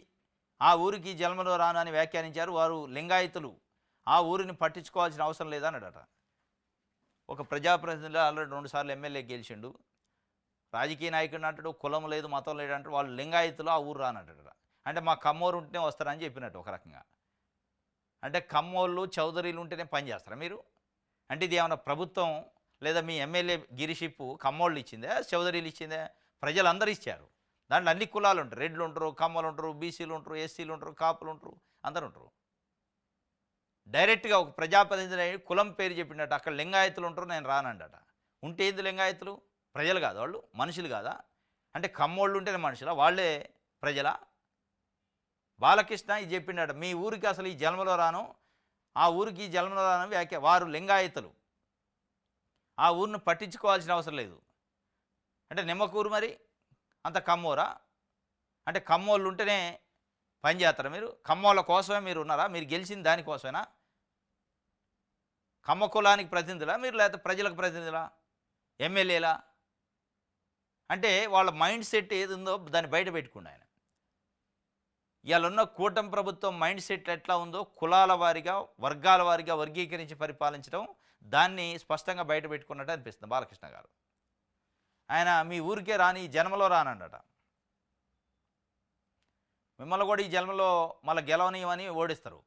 ఆ ఊరికి జన్మలో రాను అని వ్యాఖ్యానించారు. వారు లింగాయతులు, ఆ ఊరిని పట్టించుకోవాల్సిన అవసరం లేదన్నాడట. ఒక ప్రజాప్రతినిధులు ఆల్రెడీ 2 సార్లు ఎమ్మెల్యే గెలిచిండు. రాజకీయ నాయకుడు అంటాడు, కులం లేదు మతం లేదు అంటాడు. వాళ్ళు లింగాయతులు, ఆ ఊరు రానంటాడు. అంటే మా కమ్మోరు ఉంటేనే వస్తారని చెప్పినట్టు ఒక రకంగా. అంటే కమ్మోళ్ళు చౌదరీలు ఉంటేనే పని చేస్తారా మీరు? అంటే ఇది ఏమన్నా ప్రభుత్వం లేదా మీ ఎమ్మెల్యే గిరిషిప్పు కమ్మోళ్ళు ఇచ్చిందే, చౌదరీలు ఇచ్చిందే? ప్రజలందరూ ఇచ్చారు. దాంట్లో అన్ని కులాలు ఉంటారు. రెడ్లు ఉంటారు, కమ్మలు ఉంటారు, బీసీలు ఉంటారు, ఎస్సీలు ఉంటారు, కాపులు ఉంటారు, అందరు ఉంటారు. డైరెక్ట్గా ఒక ప్రజాప్రతినిధి కులం పేరు చెప్పినట్టు అక్కడ లింగాయతులు ఉంటారు, నేను రానండట. ఉంటే ఏంది లింగాయతులు? ప్రజలు కాదు వాళ్ళు, మనుషులు కాదా? అంటే కమ్మోళ్ళు ఉంటేనే మనుషులా? వాళ్ళే ప్రజలా? బాలకృష్ణ ఇది చెప్పిండట, మీ ఊరికి అసలు ఈ జన్మలో రాను, ఆ ఊరికి ఈ జన్మలో రాను వ్యాఖ్య. వారు లింగాయతులు, ఆ ఊరిని పట్టించుకోవాల్సిన అవసరం లేదు. అంటే నిమ్మకూరు మరి అంత కమ్మోరా? అంటే కమ్మోళ్ళు ఉంటేనే పని చేస్తారా మీరు? కమ్మోళ్ళ కోసమే మీరు ఉన్నారా? మీరు గెలిచింది దానికోసమేనా? కమ్మ కులానికి ప్రతినిధులా మీరు, లేకపోతే ప్రజలకు ప్రతినిధులా, ఎమ్మెల్యేలా? అంటే వాళ్ళ మైండ్ సెట్ ఏది ఉందో దాన్ని బయట పెట్టుకుండా ఆయన ఇవాళ ఉన్న కూటమి ప్రభుత్వం మైండ్ సెట్ ఎట్లా ఉందో కులాల వారిగా వర్గాల వారిగా వర్గీకరించి పరిపాలించడం, దాన్ని స్పష్టంగా బయట పెట్టుకున్నట్టు అనిపిస్తుంది బాలకృష్ణ గారు. ఆయన మీ ఊరికే రాని, జన్మలో రానండట. మిమ్మల్ని కూడా ఈ జన్మలో మళ్ళీ గెలవనీయమని ఓడిస్తారు.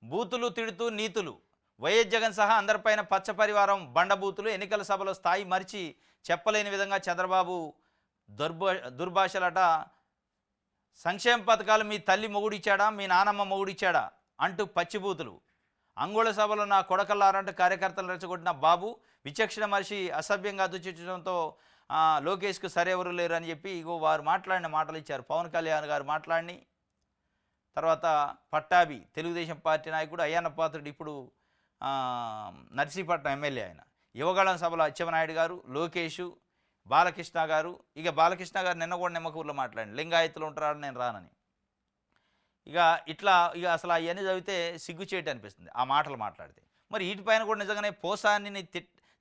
బూతులు తిడుతూ నీతులు, వైఎస్ జగన్ సహా అందరిపైన పచ్చ పరివారం బండబూతులు, ఎన్నికల సభలో స్థాయి మరిచి చెప్పలేని విధంగా చంద్రబాబు దుర్భాషలట. సంక్షేమ పథకాలు మీ తల్లి మొగుడిచ్చాడా, మీ నానమ్మ మొగుడిచ్చాడా అంటూ పచ్చిబూతులు. అంగుళ సభలో నా కొడకల్లారంటూ కార్యకర్తలు రెచ్చగొట్టిన బాబు విచక్షణ మనిషి అసభ్యంగా దూషించడంతో లోకేష్కు సరెవరు లేరు అని చెప్పి ఇగో వారు మాట్లాడిన మాటలు ఇచ్చారు. పవన్ కళ్యాణ్ గారు మాట్లాడి, తర్వాత పట్టాభి తెలుగుదేశం పార్టీ నాయకుడు, అయ్యన్న పాత్రుడు ఇప్పుడు నర్సీపట్నం ఎమ్మెల్యే, ఆయన యువగళం సభలో అచ్చెన్నాయుడు గారు, లోకేషు, బాలకృష్ణ గారు. ఇక బాలకృష్ణ గారు నిన్న కూడా నిమ్మకూరులో మాట్లాడి లింగాయతులు ఉంటారని నేను రానని. ఇక ఇట్లా అసలు అవన్నీ చదివితే సిగ్గుచేటు అనిపిస్తుంది ఆ మాటలు మాట్లాడితే. మరి వీటిపైన కూడా నిజంగానే పోసాన్ని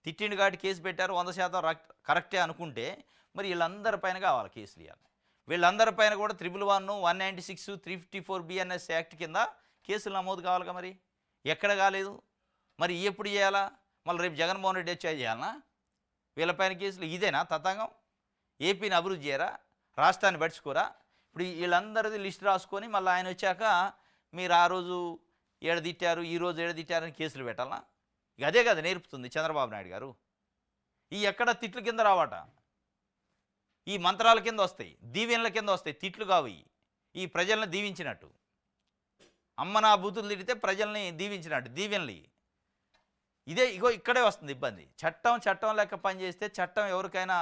తిట్టిండు కాబట్టి కేసు పెట్టారు, 100% కరెక్టే అనుకుంటే మరి వీళ్ళందరిపైన కావాలి కేసులు ఇవ్వాలి. వీళ్ళందరిపైన కూడా 111, 196, 354 BNS యాక్ట్ కింద కేసులు నమోదు కావాలిగా. మరి ఎక్కడ కాలేదు? మరి ఎప్పుడు చేయాలా? మళ్ళీ రేపు జగన్మోహన్ రెడ్డి వచ్చి చేయాలనా వీళ్ళపైన కేసులు? ఇదేనా తతంగం? ఏపీని అభివృద్ధి చేయరా? రాష్ట్రాన్ని పట్టించుకోరా? ఇప్పుడు వీళ్ళందరిది లిస్ట్ రాసుకొని మళ్ళీ ఆయన వచ్చాక మీరు ఆ రోజు ఏడదిట్టారు, ఈరోజు ఏడదిట్టారని కేసులు పెట్టాలనా? ఇక అదే కదా నేర్పుతుంది చంద్రబాబు నాయుడు గారు. ఈ ఎక్కడ తిట్ల కింద రావట, ఈ మంత్రాల కింద వస్తాయి, దీవెనల కింద వస్తాయి. తిట్లు కావు, ఈ ప్రజల్ని దీవించినట్టు. అమ్మ నా బూతులు తిడితే ప్రజల్ని దీవించినట్టు దీవెనలు. ఇదే ఇక్కడే వస్తుంది ఇబ్బంది. చట్టం లెక్క పనిచేస్తే, చట్టం ఎవరికైనా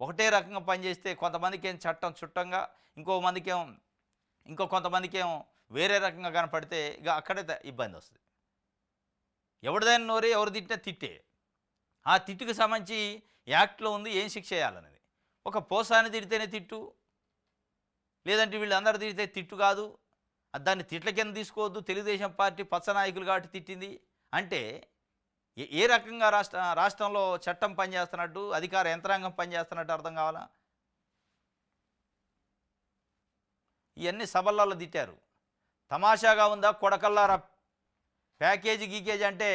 ఒకటే రకంగా పనిచేస్తే కొంతమందికి ఏం చట్టం చుట్టంగా, ఇంకో కొంతమందికి వేరే రకంగా కనపడితే ఇక అక్కడే ఇబ్బంది వస్తుంది. ఎవరిదైనా నోరే, ఎవరు తిట్టినా తిట్టే. ఆ తిట్టుకు సంబంధించి యాక్ట్లో ఉంది ఏం శిక్ష చేయాలనేది. ఒక పోసాన్ని తిడితేనే తిట్టు, లేదంటే వీళ్ళందరూ తిడితే తిట్టు కాదు, దాన్ని తిట్ల కింద తీసుకోవద్దు. తెలుగుదేశం పార్టీ పచ్చ నాయకులు కాబట్టి తిట్టింది అంటే ఏ రకంగా రాష్ట్రంలో చట్టం పనిచేస్తున్నట్టు, అధికార యంత్రాంగం పనిచేస్తున్నట్టు అర్థం కావాలా? ఇవన్నీ సభల్లో తిట్టారు. తమాషాగా ఉందా కొడకల్లారా? ప్యాకేజీ గీకేజీ అంటే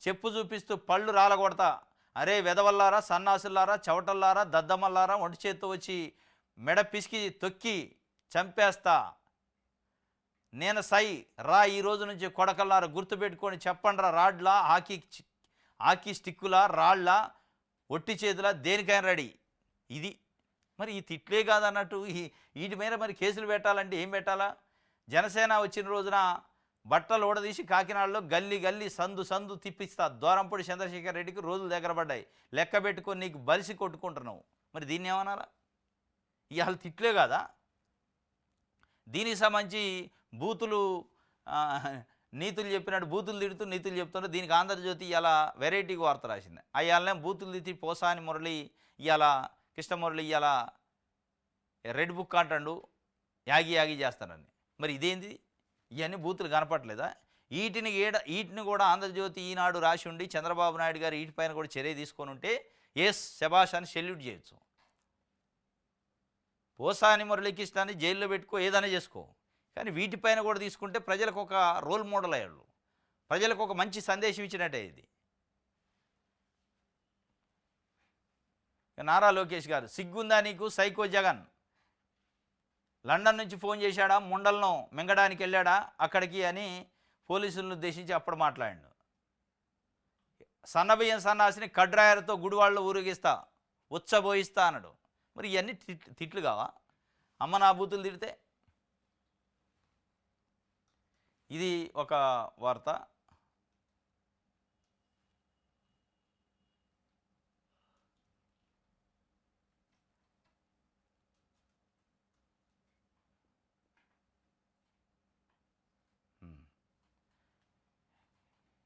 చెప్పు చూపిస్తూ పళ్ళు రాలగొడతా, అరే వెదవల్లారా, సన్నాసులారా, చవటల్లారా, దద్దమల్లారా, ఒంటి చేత్తో వచ్చి మెడ పిసికి తొక్కి చంపేస్తా, నేను సై రా, ఈ రోజు నుంచి కొడకల్లారా గుర్తుపెట్టుకొని చెప్పండిరా, రాడ్లా, హాకీ స్టిక్కులా, రాళ్ళ, ఒట్టి చేతులా, దేనికైనా రెడీ. ఇది మరి ఈ తిట్లే కాదన్నట్టు వీటి మీద మరి కేసులు పెట్టాలంటే ఏం పెట్టాలా? జనసేన వచ్చిన రోజున బట్టలు ఊడదీసి కాకినాడలో గల్లీ సందు తిప్పిస్తా, దూరంపూడి చంద్రశేఖర్ రెడ్డికి రోజులు దగ్గర పడ్డాయి, లెక్క పెట్టుకొని నీకు బలిసి కొట్టుకుంటున్నావు. మరి దీన్ని ఏమనాలా? ఇవాళ తిట్లే కాదా? దీనికి సంబంధించి బూతులు నీతులు చెప్పినట్టు బూతులు తిడుతూ నీతులు చెప్తున్నారు. దీనికి ఆంధ్రజ్యోతి ఇలా వెరైటీగా వార్త రాసింది. అయ్యాలనే బూతులు తిట్టి పోసాని మురళి ఇలా కృష్ణమురళి ఇలా రెడ్ బుక్ అంటాడు, యాగి చేస్తానని. మరి ఇదేంది? ఇవన్నీ బూతులు కనపట్లేదా? వీటిని కూడా ఆంధ్రజ్యోతి ఈనాడు రాసి ఉండి చంద్రబాబు నాయుడు గారు వీటిపైన కూడా చర్య తీసుకొని ఉంటే ఎస్ శభాష్ అని సెల్యూట్ చేయొచ్చు. పోసాని మురళీకృష్ణాన్ని జైల్లో పెట్టుకో, ఏదైనా చేసుకో, కానీ వీటిపైన కూడా తీసుకుంటే ప్రజలకు ఒక రోల్ మోడల్ అయ్యాడు, ప్రజలకు ఒక మంచి సందేశం ఇచ్చినట్టే ఇది. నారా లోకేష్ గారు, సిగ్గుందా నీకు సైకో జగన్, లండన్ నుంచి ఫోన్ చేశాడా, ముండలను మింగడానికి వెళ్ళాడా అక్కడికి అని పోలీసులను ఉద్దేశించి అప్పుడు మాట్లాడాడు. సన్నబియ్యం సన్నాసిని కడ్రాయర్తో గుడివాళ్ళు ఊరేగిస్తా, ఉచ్చబోయిస్తా అన్నాడు. మరి ఇవన్నీ తిట్లు కావా? అమ్మ నా బూతులు తిడితే. ఇది ఒక వార్త.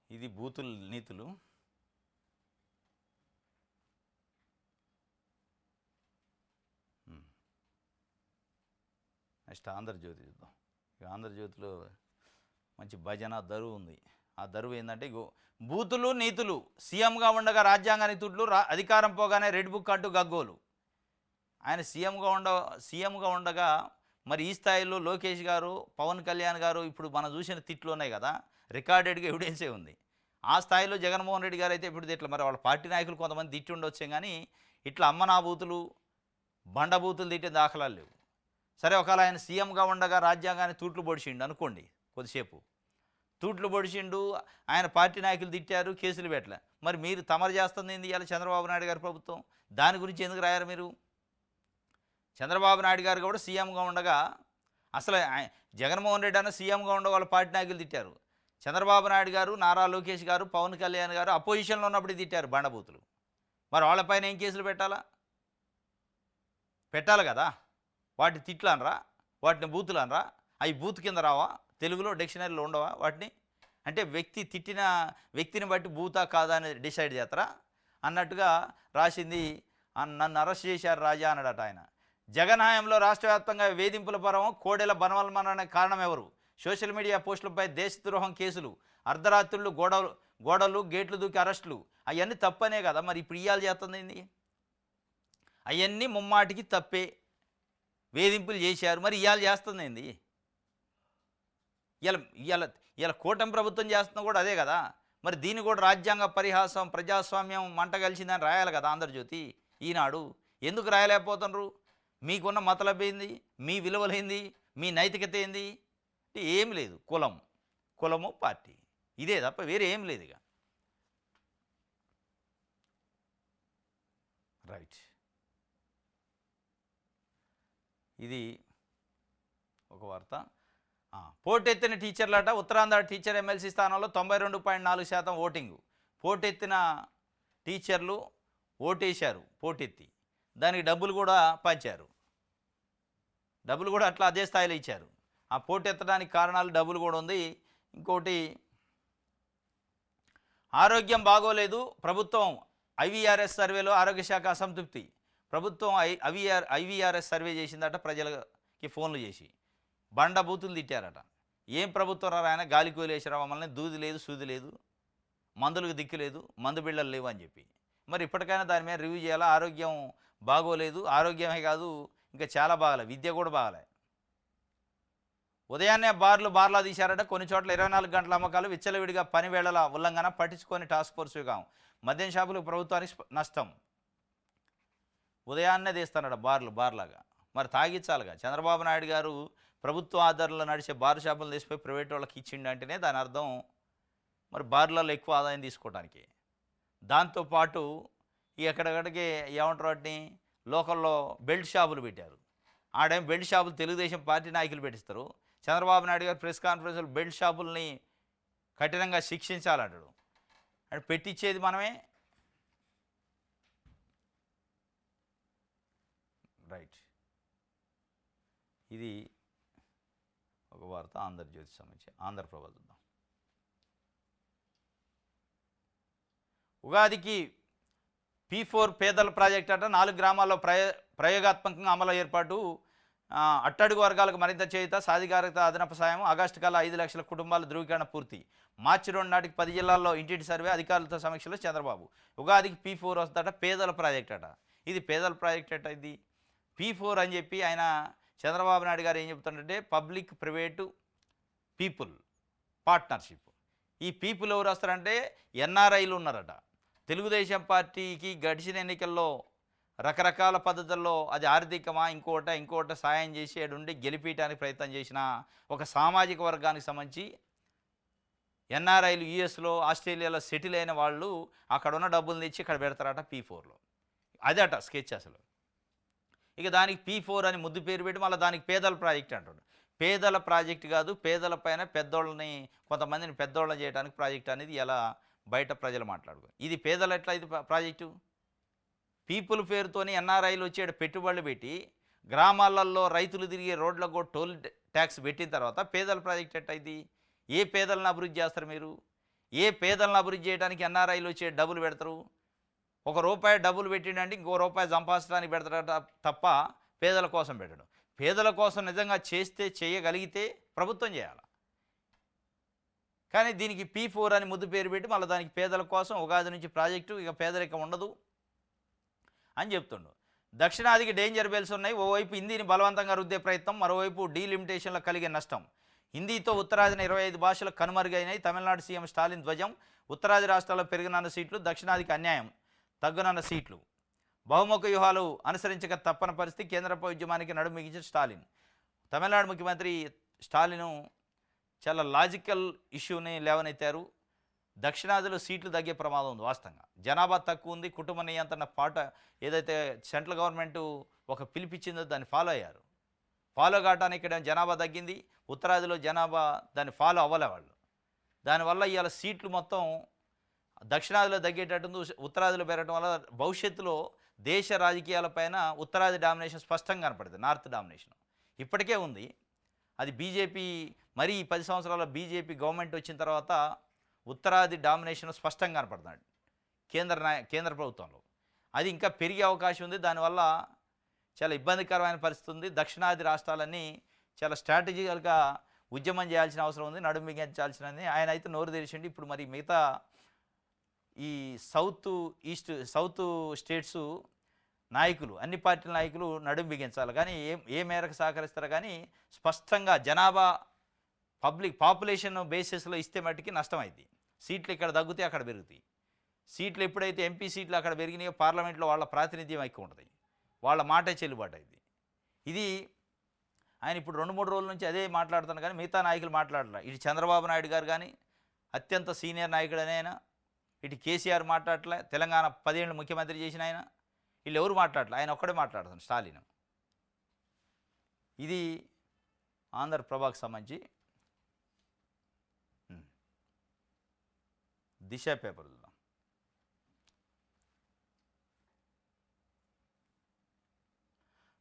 ఇది బూతుల నీతులు. నెక్స్ట్ ఆంధ్రజ్యోతి చూద్దాం. ఇక ఆంధ్రజ్యోతిలో మంచి భజన దరువు ఉంది. ఆ దరువు ఏంటంటే బూతులు నీతులు, సీఎంగా ఉండగా రాజ్యాంగాన్ని తుట్లు, అధికారం పోగానే రెడ్ బుక్ అంటూ గగ్గోలు. ఆయన సీఎంగా ఉండగా మరి ఈ స్థాయిలో లోకేష్ గారు, పవన్ కళ్యాణ్ గారు ఇప్పుడు మనం చూసిన తిట్లు ఉన్నాయి కదా, రికార్డెడ్గా ఎవిడెన్సే ఉంది. ఆ స్థాయిలో జగన్మోహన్ రెడ్డి గారు అయితే ఇప్పుడు ఇట్లా మరి వాళ్ళ పార్టీ నాయకులు కొంతమంది తిట్టి ఉండొచ్చే, కానీ ఇట్లా అమ్మనా బూతులు, బండబూతులు తిట్టే దాఖలాలు లేవు. సరే, ఒకవేళ ఆయన సీఎంగా ఉండగా రాజ్యాంగాన్ని తూట్లు పొడిచిండు అనుకోండి, కొద్దిసేపు తూట్లు పొడిచిండు, ఆయన పార్టీ నాయకులు తిట్టారు, కేసులు పెట్టలే. మరి మీరు తమరు చేస్తుంది ఏంది ఇవాళ చంద్రబాబు నాయుడు గారి ప్రభుత్వం? దాని గురించి ఎందుకు రాయారు మీరు? చంద్రబాబు నాయుడు గారు కూడా సీఎంగా ఉండగా, అసలు జగన్మోహన్ రెడ్డి అన్న సీఎంగా ఉండగా వాళ్ళ పార్టీ నాయకులు తిట్టారు. చంద్రబాబు నాయుడు గారు, నారా లోకేష్ గారు, పవన్ కళ్యాణ్ గారు అపోజిషన్లో ఉన్నప్పుడు తిట్టారు బండబూతులు. మరి వాళ్ళపైన ఏం కేసులు పెట్టాలి కదా? వాటి తిట్లు అనరా, వాటిని బూతులు అనరా? అవి బూత్ కింద రావా? తెలుగులో డిక్షనరీలో ఉండవా వాటిని? అంటే తిట్టిన వ్యక్తిని బట్టి బూతా కాదా అని డిసైడ్ చేస్తారా అన్నట్టుగా రాసింది. నన్ను అరెస్ట్ చేశారు రాజా అన్నాడట ఆయన. జగన్ హయాంలో రాష్ట్ర వ్యాప్తంగా వేధింపుల పరం, కోడెల బనవల్మరణ కారణం ఎవరు? సోషల్ మీడియా పోస్టులపై దేశద్రోహం కేసులు, అర్ధరాత్రులు గోడలు గేట్లు దూకి అరెస్టులు, అవన్నీ తప్పనే కదా. మరి ఇప్పుడు ఇవాళ చేస్తుంది ఏంది? అవన్నీ ముమ్మాటికి తప్పే, వేధింపులు చేశారు. మరి ఇవాళ చేస్తుంది ఏంది? ఇవాళ కూటమి ప్రభుత్వం చేస్తున్నా కూడా అదే కదా. మరి దీన్ని కూడా రాజ్యాంగ పరిహాసం, ప్రజాస్వామ్యం మంట కలిసిందని రాయాలి కదా ఆంధ్రజ్యోతి, ఈనాడు. ఎందుకు రాయలేకపోతున్నారు? మీకున్న మతలబ్ ఏంది? మీ విలువలేంది? మీ నైతికత ఏంది? ఏం లేదు. కులము పార్టీ, ఇదే తప్ప వేరే ఏం లేదు. ఇక రైట్, ఇది ఒక వార్త. పోటెత్తిన టీచర్లట, ఉత్తరాంధ్ర టీచర్ ఎమ్మెల్సీ స్థానంలో 92.4% ఓటింగు. పోటెత్తిన టీచర్లు ఓటేశారు, పోటెత్తి దానికి డబ్బులు కూడా పంచారు. డబ్బులు కూడా అట్లా అదే స్థాయిలో ఇచ్చారు. ఆ పోటెత్తడానికి కారణాలు డబ్బులు కూడా ఉంది. ఇంకోటి, ఆరోగ్యం బాగోలేదు, ప్రభుత్వం ఐవీఆర్ఎస్ సర్వేలో ఆరోగ్య శాఖ అసంతృప్తి. ప్రభుత్వం ఐవీఆర్ఎస్ సర్వే చేసిందట, ప్రజలకి ఫోన్లు చేసి బండ బూతులు తిట్టారట. ఏం ప్రభుత్వం రా ఆయన, గాలి కోలేసారా మమ్మల్ని, దూది లేదు సూది లేదు, మందులకు దిక్కు లేదు, మందు బిళ్ళలు లేవు అని చెప్పి. మరి ఇప్పటికైనా దాని మీద రివ్యూ చేయాలా? ఆరోగ్యం బాగోలేదు, ఆరోగ్యమే కాదు ఇంకా చాలా బాగాలే, విద్య కూడా బాగాలే. ఉదయాన్నే బార్లా తీశారట. కొన్ని చోట్ల 24 గంటల అమ్మకాలు, విచ్చలవిడిగా పని వేళల ఉల్లంఘన, పట్టించుకొని టాస్క్ ఫోర్స్ విగాం. మద్యం షాపులకు ప్రభుత్వానికి నష్టం. ఉదయాన్నే తీస్తానట బార్లాగా. మరి తాగించాలిగా. చంద్రబాబు నాయుడు గారు ప్రభుత్వ ఆధారంలో నడిచే బార్ షాపులు తీసిపోయి ప్రైవేట్ వాళ్ళకి ఇచ్చిండు అంటేనే దాని అర్థం మరి బార్లలో ఎక్కువ ఆదాయం తీసుకోవడానికి. దాంతోపాటు ఎక్కడికడికి ఏమంటారు వాటిని, లోకల్లో బెల్ట్ షాపులు పెట్టారు. ఆడేం బెల్ట్ షాపులు తెలుగుదేశం పార్టీ నాయకులు పెట్టిస్తారు. చంద్రబాబు నాయుడు గారు ప్రెస్ కాన్ఫరెన్స్లో బెల్ట్ షాపుల్ని కఠినంగా శిక్షించాలంటాడు. అంటే పెట్టించేది మనమే. రైట్, ఇది ఒక వార్త ఆంధ్రజ్యోతి సంబంధించి. ఆంధ్రప్రభ చూద్దాం. ఉగాదికి P4 పేదల ప్రాజెక్ట్ అట, 4 గ్రామాల్లో ప్రయోగాత్మకంగా అమలు ఏర్పాటు. అట్టడుగు వర్గాలకు మరింత చేయుత సాధికారత అదనపు సాయం ఆగస్టు కల్లా 5 లక్షల కుటుంబాల ధృవీకరణ పూర్తి మార్చి 2 నాటికి 10 జిల్లాల్లో ఇంటింటి సర్వే అధికారులతో సమీక్షలో చంద్రబాబు ఉగాదికి P4 వస్తుందట పేదల ప్రాజెక్ట్ అట ఇది పేదల ప్రాజెక్ట్ అట ఇది P4 అని చెప్పి ఆయన చంద్రబాబు నాయుడు గారు ఏం చెప్తుంటే పబ్లిక్ ప్రైవేటు పీపుల్ పార్ట్నర్షిప్ ఈ పీపుల్ ఎవరు వస్తారంటే ఎన్ఆర్ఐలు ఉన్నారట తెలుగుదేశం పార్టీకి గడిచిన ఎన్నికల్లో రకరకాల పద్ధతుల్లో అది ఆర్థికమా ఇంకోట సాయం చేసి అడుండి గెలిపించడానికి ప్రయత్నం చేసిన ఒక సామాజిక వర్గానికి సంబంధించి ఎన్ఆర్ఐలు యూఎస్లో ఆస్ట్రేలియాలో సెటిల్ అయిన వాళ్ళు అక్కడ ఉన్న డబ్బులు తెచ్చి ఇక్కడ పెడతారట P4లో అదట స్కెచ్ అసలు ఇక దానికి P4 అని ముద్దు పేరు పెట్టి మళ్ళీ దానికి పేదల ప్రాజెక్ట్ అంటాడు పేదల ప్రాజెక్ట్ కాదు పేదల పైన పెద్దోళ్ళని కొంతమందిని పెద్దోళ్ళని చేయడానికి ప్రాజెక్ట్ అనేది ఎలా బయట ప్రజలు మాట్లాడుకో ఇది పేదలు ఎట్లా ఇది ప్రాజెక్టు పీపుల్ పేరుతోని ఎన్ఆర్ఐలు వచ్చే పెట్టుబడులు పెట్టి గ్రామాలలో రైతులు తిరిగే రోడ్లకు టోల్ ట్యాక్స్ పెట్టిన తర్వాత పేదల ప్రాజెక్ట్ ఎట్ట ఇది ఏ పేదలను అభివృద్ధి చేస్తారు మీరు ఏ పేదలను అభివృద్ధి చేయడానికి ఎన్ఆర్ఐలు వచ్చే డబ్బులు పెడతారు ₹1 డబ్బులు పెట్టిండంటే ఇంకో రూపాయి సంపాదించడానికి పెడతారట తప్ప పేదల కోసం పెట్టడం పేదల కోసం నిజంగా చేస్తే చేయగలిగితే ప్రభుత్వం చేయాలి కానీ దీనికి P4 అని ముద్దు పేరు పెట్టి మళ్ళీ దానికి పేదల కోసం ఉగాది నుంచి ప్రాజెక్టు ఇక పేదరికం ఉండదు అని చెప్తుండు దక్షిణాదికి డేంజర్ బెల్స్ ఉన్నాయి ఓవైపు హిందీని బలవంతంగా రుద్దే ప్రయత్నం మరోవైపు డీలిమిటేషన్లో కలిగే నష్టం హిందీతో ఉత్తరాదిన 25 భాషలు కనుమరుగైనాయి తమిళనాడు సీఎం స్టాలిన్ ధ్వజం ఉత్తరాది రాష్ట్రాల్లో పెరిగినన్న సీట్లు దక్షిణాదికి అన్యాయం తగ్గునన్న సీట్లు బహుముఖ వ్యూహాలు అనుసరించక తప్పని పరిస్థితి కేంద్రపై ఉద్యమానికి నడుము బిగించిన స్టాలిన్ తమిళనాడు ముఖ్యమంత్రి స్టాలిన్ చాలా లాజికల్ ఇష్యూని లేవనెత్తారు దక్షిణాదిలో సీట్లు తగ్గే ప్రమాదం ఉంది వాస్తవంగా జనాభా తక్కువ ఉంది కుటుంబ నియంత్రణ పాట ఏదైతే సెంట్రల్ గవర్నమెంట్ ఒక పిలిపించిందో దాన్ని ఫాలో అయ్యారు ఫాలో కావటానికి ఇక్కడ జనాభా తగ్గింది ఉత్తరాదిలో జనాభా దాన్ని ఫాలో అవ్వలే వాళ్ళు దానివల్ల ఇవాళ సీట్లు మొత్తం దక్షిణాదిలో తగ్గేటట్టు ఉత్తరాదిలో పెరగడం వల్ల భవిష్యత్తులో దేశ రాజకీయాలపైన ఉత్తరాది డామినేషన్ స్పష్టంగా కనపడుతుంది నార్త్ డామినేషన్ ఇప్పటికే ఉంది అది బీజేపీ మరీ 10 సంవత్సరాల బీజేపీ గవర్నమెంట్ వచ్చిన తర్వాత ఉత్తరాది డామినేషన్ స్పష్టంగా కనపడుతున్నాడు కేంద్ర ప్రభుత్వంలో అది ఇంకా పెరిగే అవకాశం ఉంది దానివల్ల చాలా ఇబ్బందికరమైన పరిస్థితి ఉంది దక్షిణాది రాష్ట్రాలన్నీ చాలా స్ట్రాటజికల్గా ఉద్యమం చేయాల్సిన అవసరం ఉంది నడుము బిగించాల్సినది ఆయన అయితే నోరు తెరిచిండి ఇప్పుడు మరి మిగతా ఈ సౌత్ స్టేట్స్ నాయకులు అన్ని పార్టీల నాయకులు నడుము బిగించాలి కానీ ఏ మేరకు సహకరిస్తారు కానీ స్పష్టంగా జనాభా పాపులేషన్ బేసిస్లో ఇస్తే మట్టుకి నష్టమైంది సీట్లు ఇక్కడ తగ్గితే అక్కడ పెరుగుతాయి సీట్లు ఎప్పుడైతే ఎంపీ సీట్లు అక్కడ పెరిగినాయో పార్లమెంట్లో వాళ్ళ ప్రాతినిధ్యం ఎక్కువ ఉంటుంది వాళ్ళ మాటే చెల్లుబాటు అయింది ఇది ఆయన ఇప్పుడు 2-3 రోజుల నుంచి అదే మాట్లాడుతాను కానీ మిగతా నాయకులు మాట్లాడలే ఇటు చంద్రబాబు నాయుడు గారు కానీ అత్యంత సీనియర్ నాయకుడనే ఆయన ఇటు కేసీఆర్ మాట్లాడలే తెలంగాణ 10 ఏళ్ళు ముఖ్యమంత్రి చేసిన ఆయన వీళ్ళు ఎవరు మాట్లాడలే ఆయన ఒక్కడే మాట్లాడుతాను స్టాలిన్ ఇది ఆంధ్రప్రభకు సంబంధించి దిశ పేపర్ చూద్దాం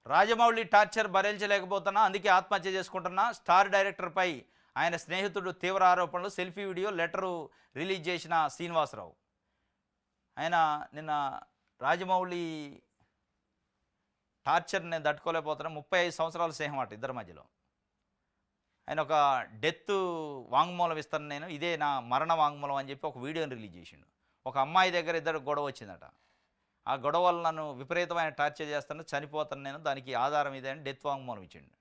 రాజమౌళి టార్చర్ భరించలేకపోతున్నా అందుకే ఆత్మహత్య చేసుకుంటున్నా స్టార్ డైరెక్టర్పై ఆయన స్నేహితుడు తీవ్ర ఆరోపణలు సెల్ఫీ వీడియో లెటరు రిలీజ్ చేసిన శ్రీనివాసరావు ఆయన నిన్న రాజమౌళి టార్చర్ నేను తట్టుకోలేకపోతున్నా 35 సంవత్సరాల స్నేహం అట ఇద్దరి మధ్యలో ఆయన ఒక డెత్ వాంగ్మూలం ఇస్తాను నేను ఇదే నా మరణ వాంగ్మూలం అని చెప్పి ఒక వీడియోని రిలీజ్ చేసిండు ఒక అమ్మాయి దగ్గర ఇద్దరు గొడవ వచ్చిందట ఆ గొడవ వల్ల నన్ను విపరీతమైన టార్చర్ చేస్తాను చనిపోతాను నేను దానికి ఆధారం ఇదే అని డెత్ వాంగ్మూలం ఇచ్చిండు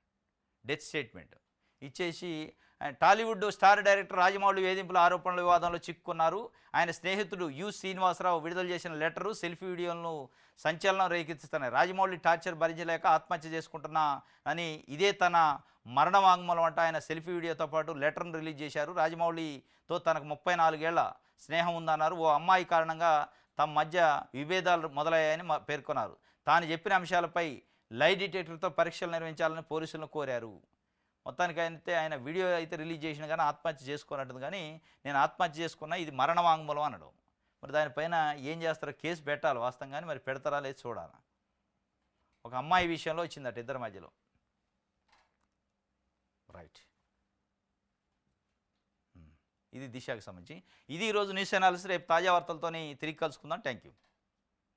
డెత్ స్టేట్మెంట్ ఇచ్చేసి టాలీవుడ్ స్టార్ డైరెక్టర్ రాజమౌళి వేధింపుల ఆరోపణల వివాదంలో చిక్కుకున్నారు ఆయన స్నేహితుడు శ్రీనివాసరావు విడుదల చేసిన లెటరు సెల్ఫీ వీడియోలను సంచలనం రేకెత్తిస్తున్నాయి రాజమౌళి టార్చర్ భరించలేక ఆత్మహత్య చేసుకుంటున్నా అని ఇదే తన మరణ వాంగ్మూలం అంట ఆయన సెల్ఫీ వీడియోతో పాటు లెటర్ను రిలీజ్ చేశారు రాజమౌళితో తనకు 34 ఏళ్ల స్నేహం ఉందన్నారు ఓ అమ్మాయి కారణంగా తమ మధ్య విభేదాలు మొదలయ్యాయని పేర్కొన్నారు తాను చెప్పిన అంశాలపై లై డిటెక్టర్తో పరీక్షలు నిర్వహించాలని పోలీసులను కోరారు మొత్తానికి అయితే ఆయన వీడియో అయితే రిలీజ్ చేసిన కానీ ఆత్మహత్య చేసుకున్నట్టుంది కానీ నేను ఆత్మహత్య చేసుకున్నా ఇది మరణ వాంగ్మూలం అనడు మరి దానిపైన ఏం చేస్తారో కేసు పెట్టాలి వాస్తవం కానీ మరి పెడతారా లేదు చూడాలి ఒక అమ్మాయి విషయంలో వచ్చిందట ఇద్దరి మధ్యలో రైట్ ఇది దిశకు సంబంధించి ఇది ఈరోజు న్యూస్ అనాలిసిస్ రేపు తాజా వార్తలతో తిరిగి కలుసుకుందాం థ్యాంక్ యూ